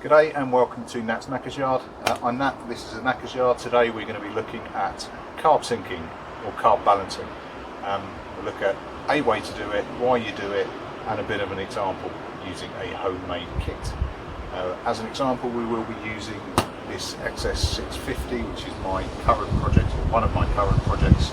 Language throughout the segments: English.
G'day and welcome to Nat's Knackers Yard. I'm Nat, this is a Knackers Yard. Today we're going to be looking at carb syncing or carb balancing. We'll look at a way to do it, why you do it, and a bit of an example using a homemade kit. As an example, we will be using this XS650, which is my current project, or one of my current projects.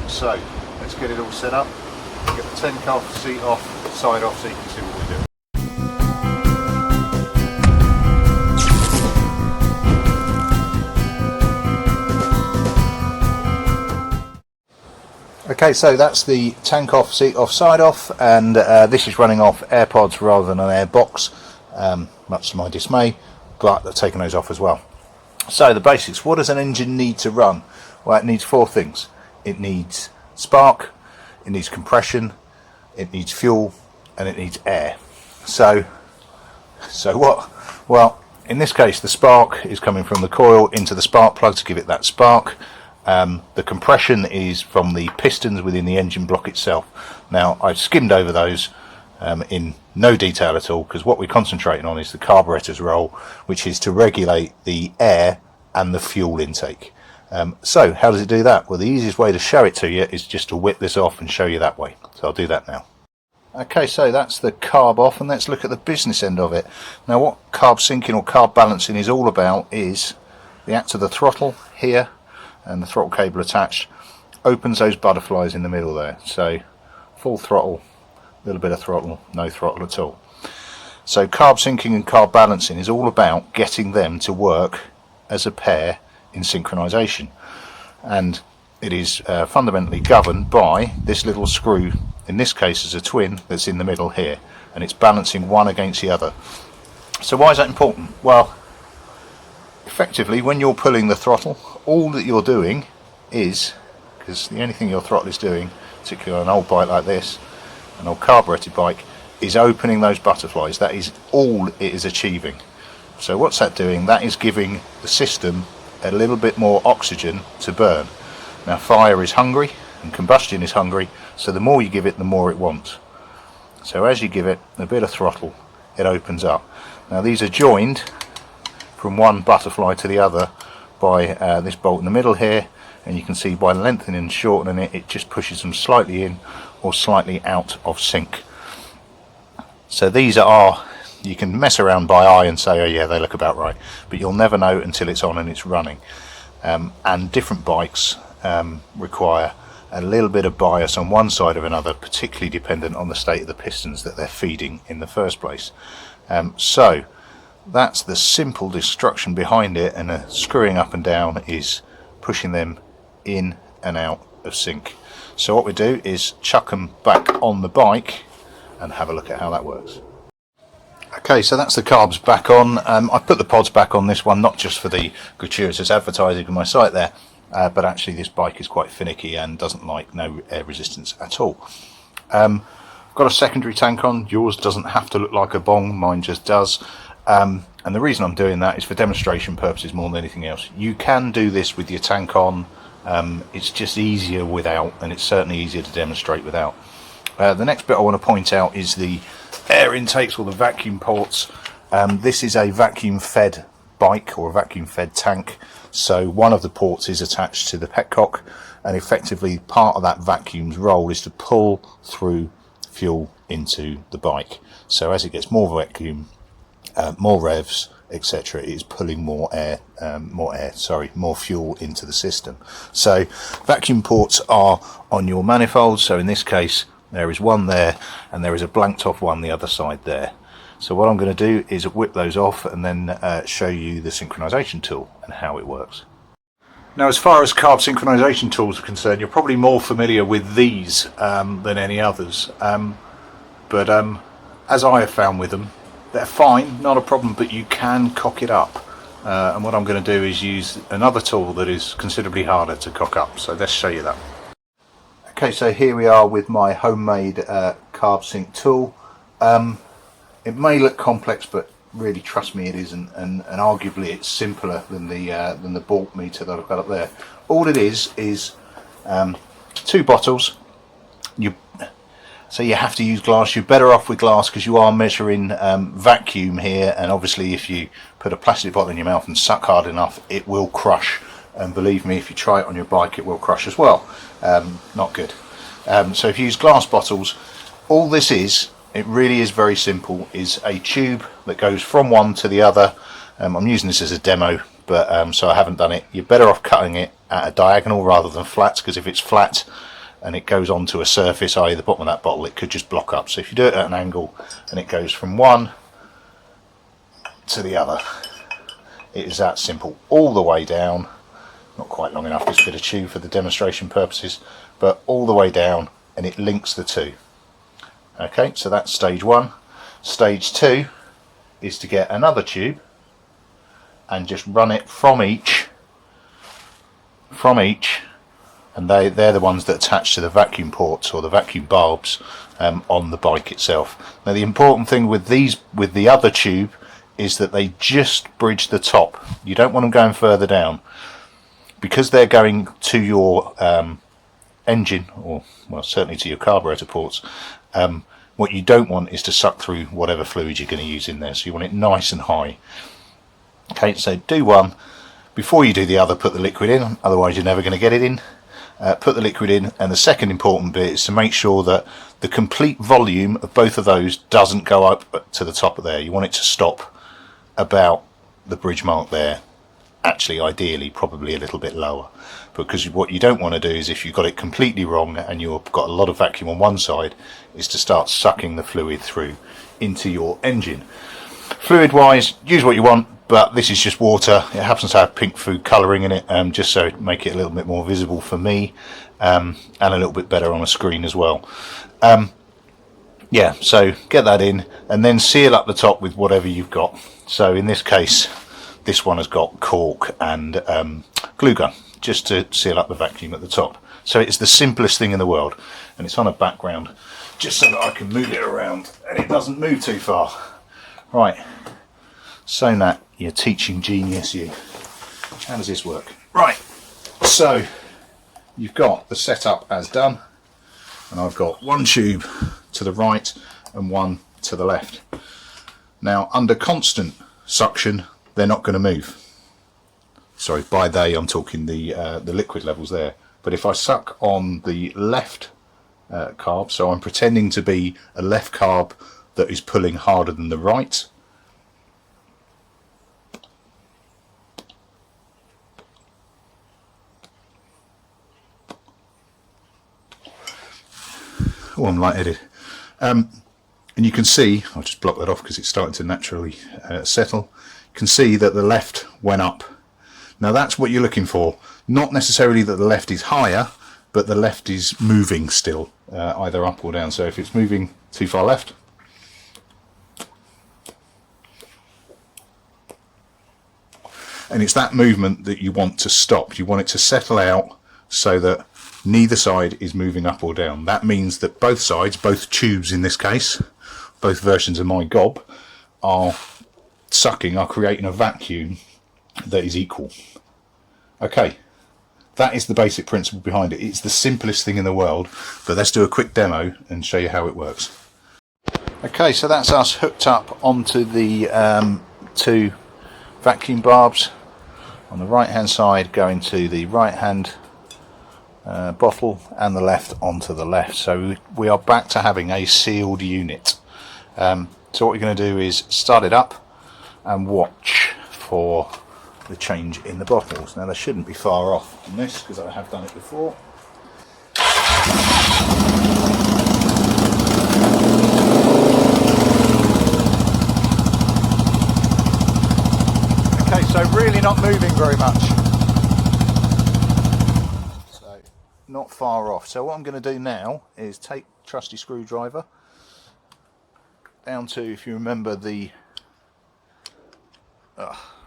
So let's get it all set up, get the 10 carb seat off, side off, so you can see what we're doing. Okay, so that's the tank off, seat off, side off, and this is running off AirPods rather than an AirBox, much to my dismay, but I've taken those off as well. So the basics, what does an engine need to run? Well, it needs four things. It needs spark, it needs compression, it needs fuel, and it needs air. So what? Well, in this case, the spark is coming from the coil into the spark plug to give it that spark. The compression is from the pistons within the engine block itself. Now, I've skimmed over those in no detail at all, because what we're concentrating on is the carburetor's role, which is to regulate the air and the fuel intake. So how does it do that? Well, the easiest way to show it to you is just to whip this off and show you that way. So I'll do that now. Okay, so that's the carb off, and let's look at the business end of it. Now, what carb syncing or carb balancing is all about is the act of the throttle here, and the throttle cable attached opens those butterflies in the middle there. So full throttle, a little bit of throttle, no throttle at all. So carb syncing and carb balancing is all about getting them to work as a pair in synchronization, and it is fundamentally governed by this little screw, in this case as a twin, that's in the middle here, and it's balancing one against the other. So why is that important? Well, effectively, when you're pulling the throttle, all that you're doing is, because the only thing your throttle is doing, particularly on an old bike like this, an old carbureted bike, is opening those butterflies. That is all it is achieving. So what's that doing? That is giving the system a little bit more oxygen to burn. Now, fire is hungry and combustion is hungry, so the more you give it, the more it wants. So as you give it a bit of throttle, it opens up. Now, these are joined from one butterfly to the other by this bolt in the middle here, and you can see by lengthening and shortening it, it just pushes them slightly in or slightly out of sync. So these are, you can mess around by eye and say, oh yeah, they look about right, but you'll never know until it's on and it's running. And different bikes require a little bit of bias on one side or another, particularly dependent on the state of the pistons that they're feeding in the first place. So that's the simple instruction behind it, and screwing up and down is pushing them in and out of sync. So what we do is chuck them back on the bike and have a look at how that works. Okay, so that's the carbs back on. I put the pods back on this one, not just for the gratuitous advertising on my site there, but actually this bike is quite finicky and doesn't like no air resistance at all. I've got a secondary tank on. Yours doesn't have to look like a bong, mine just does. And the reason I'm doing that is for demonstration purposes more than anything else. You can do this with your tank on. It's just easier without, and it's certainly easier to demonstrate without. The next bit I want to point out is the air intakes, or the vacuum ports. This is a vacuum fed bike, or a vacuum fed tank, so one of the ports is attached to the petcock, and effectively part of that vacuum's role is to pull through fuel into the bike. So as it gets more vacuum, more revs, etc., it is pulling more fuel into the system. So vacuum ports are on your manifold. So in this case, there is one there, and there is a blanked off one the other side there. So what I'm going to do is whip those off and then show you the synchronization tool and how it works. Now, as far as carb synchronization tools are concerned, you're probably more familiar with these than any others. But as I have found with them, they're fine, not a problem, but you can cock it up. And what I'm going to do is use another tool that is considerably harder to cock up. So let's show you that. Okay, so here we are with my homemade carb sync tool. It may look complex, but really, trust me, it isn't. And arguably, it's simpler than the bolt meter that I've got up there. All it is two bottles. So you have to use glass. You're better off with glass because you are measuring vacuum here, and obviously if you put a plastic bottle in your mouth and suck hard enough, it will crush. And believe me, if you try it on your bike, it will crush as well. Not good. So if you use glass bottles, all this is, it really is very simple, is a tube that goes from one to the other. I'm using this as a demo, but so I haven't done it. You're better off cutting it at a diagonal rather than flat, because if it's flat and it goes onto a surface, i.e. the bottom of that bottle, it could just block up. So if you do it at an angle and it goes from one to the other, it is that simple, all the way down. Not quite long enough this bit of tube for the demonstration purposes, but all the way down, and it links the two. Okay, so that's stage one. Stage two is to get another tube and just run it from each, and they're the ones that attach to the vacuum ports or the vacuum bulbs on the bike itself. Now the important thing with the other tube is that they just bridge the top. You don't want them going further down, because they're going to your engine, or well, certainly to your carburetor ports. What you don't want is to suck through whatever fluid you're going to use in there, so you want it nice and high. Okay, so do one. Before you do the other, put the liquid in, otherwise you're never going to get it in. Put the liquid in, and the second important bit is to make sure that the complete volume of both of those doesn't go up to the top of there. You want it to stop about the bridge mark there. Actually, ideally, probably a little bit lower, because what you don't want to do is, if you've got it completely wrong and you've got a lot of vacuum on one side, is to start sucking the fluid through into your engine. Fluid wise, use what you want, but this is just water. It happens to have pink food colouring in it, just so to make it a little bit more visible for me, and a little bit better on a screen as well. Yeah, so get that in and then seal up the top with whatever you've got. So in this case, this one has got cork and glue gun, just to seal up the vacuum at the top. So it's the simplest thing in the world, and it's on a background just so that I can move it around and it doesn't move too far. Right, so Nat, you're teaching genius, you. How does this work? Right, so you've got the setup as done, and I've got one tube to the right and one to the left. Now, under constant suction, they're not going to move. Sorry, by they I'm talking the liquid levels there. But if I suck on the left carb, so I'm pretending to be a left carb that is pulling harder than the right, oh, I'm lightheaded. And you can see, I'll just block that off because it's starting to naturally settle. You can see that the left went up. Now that's what you're looking for. Not necessarily that the left is higher, but the left is moving still, either up or down. So if it's moving too far left, and it's that movement that you want to stop. You want it to settle out so that neither side is moving up or down. That means that both sides, both tubes in this case, both versions of my gob, are creating a vacuum that is equal. Okay, that is the basic principle behind it. It's the simplest thing in the world, but let's do a quick demo and show you how it works. Okay, so that's us hooked up onto the two vacuum barbs on the right hand side, going to the right hand bottle, and the left onto the left. So we are back to having a sealed unit. So what we're going to do is start it up and watch for the change in the bottles. Now they shouldn't be far off on this because I have done it before. Okay, so really not moving very much. So not far off. So what I'm going to do now is take trusty screwdriver down to, if you remember the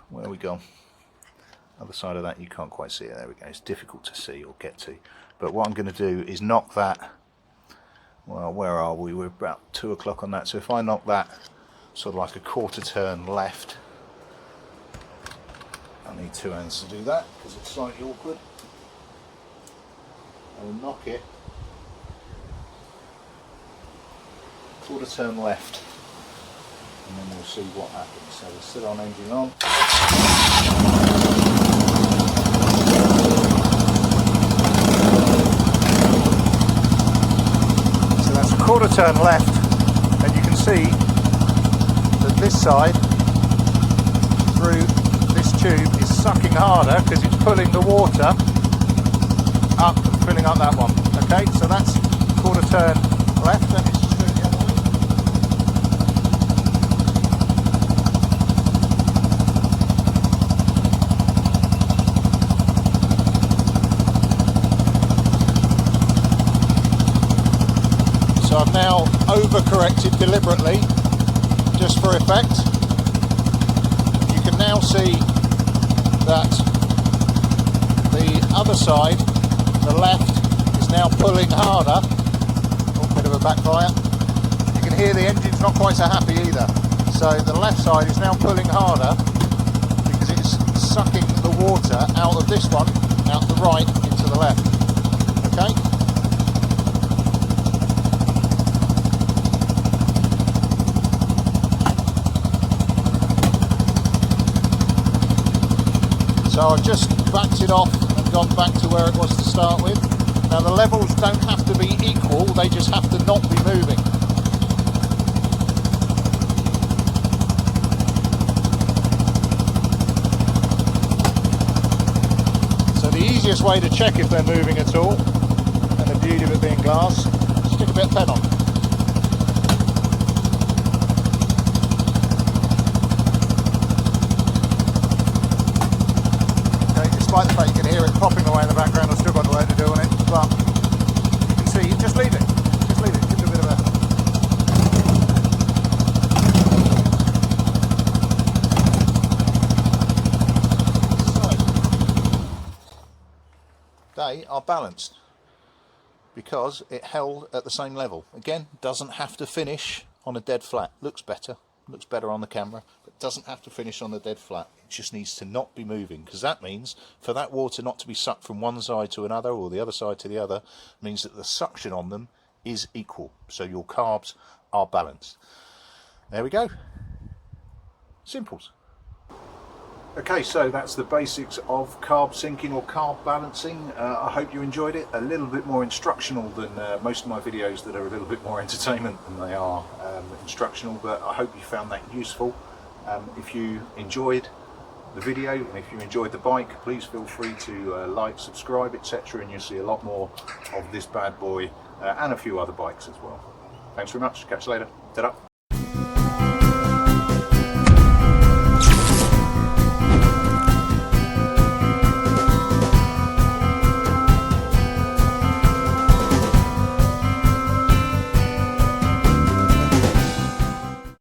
where are we gone? Other side of that, you can't quite see it. There we go. It's difficult to see or get to. But what I'm going to do is knock that. Well, where are we? We're about 2 o'clock on that. So if I knock that sort of like a quarter turn left, I need 2 hands to do that because it's slightly awkward. And knock it quarter turn left, and then we'll see what happens. So we'll sit on engine on. So that's a quarter turn left, and you can see that this side through this tube is sucking harder because it's pulling the water up and filling up that one. Okay, so that's quarter turn left. Let me just do it the other way. So I've now overcorrected deliberately, just for effect. You can now see that the other side, the left, is now pulling harder. Oh, bit of a backfire. You can hear the engine's not quite so happy either. So the left side is now pulling harder because it's sucking the water out of this one, out the right, into the left. Okay? So I've just backed it off and gone back to where it was to start with. Now the levels don't have to be equal, they just have to not be moving. So the easiest way to check if they're moving at all, and the beauty of it being glass, stick a bit of pen on. Despite the fact you can hear it popping away in the background, I've still got work to do on it, but you can see, just leave it, give it a bit of a... So, they are balanced, because it held at the same level. Again, doesn't have to finish on a dead flat, looks better on the camera, but doesn't have to finish on the dead flat. It just needs to not be moving, because that means for that water not to be sucked from one side to another or the other side to the other, means that the suction on them is equal, so your carbs are balanced. There we go, simples. Okay, so that's the basics of carb syncing or carb balancing. I hope you enjoyed it. A little bit more instructional than most of my videos that are a little bit more entertainment than they are instructional, but I hope you found that useful. If you enjoyed the video and if you enjoyed the bike, please feel free to like, subscribe, etc., and you'll see a lot more of this bad boy and a few other bikes as well. Thanks very much, catch you later. Ta-da.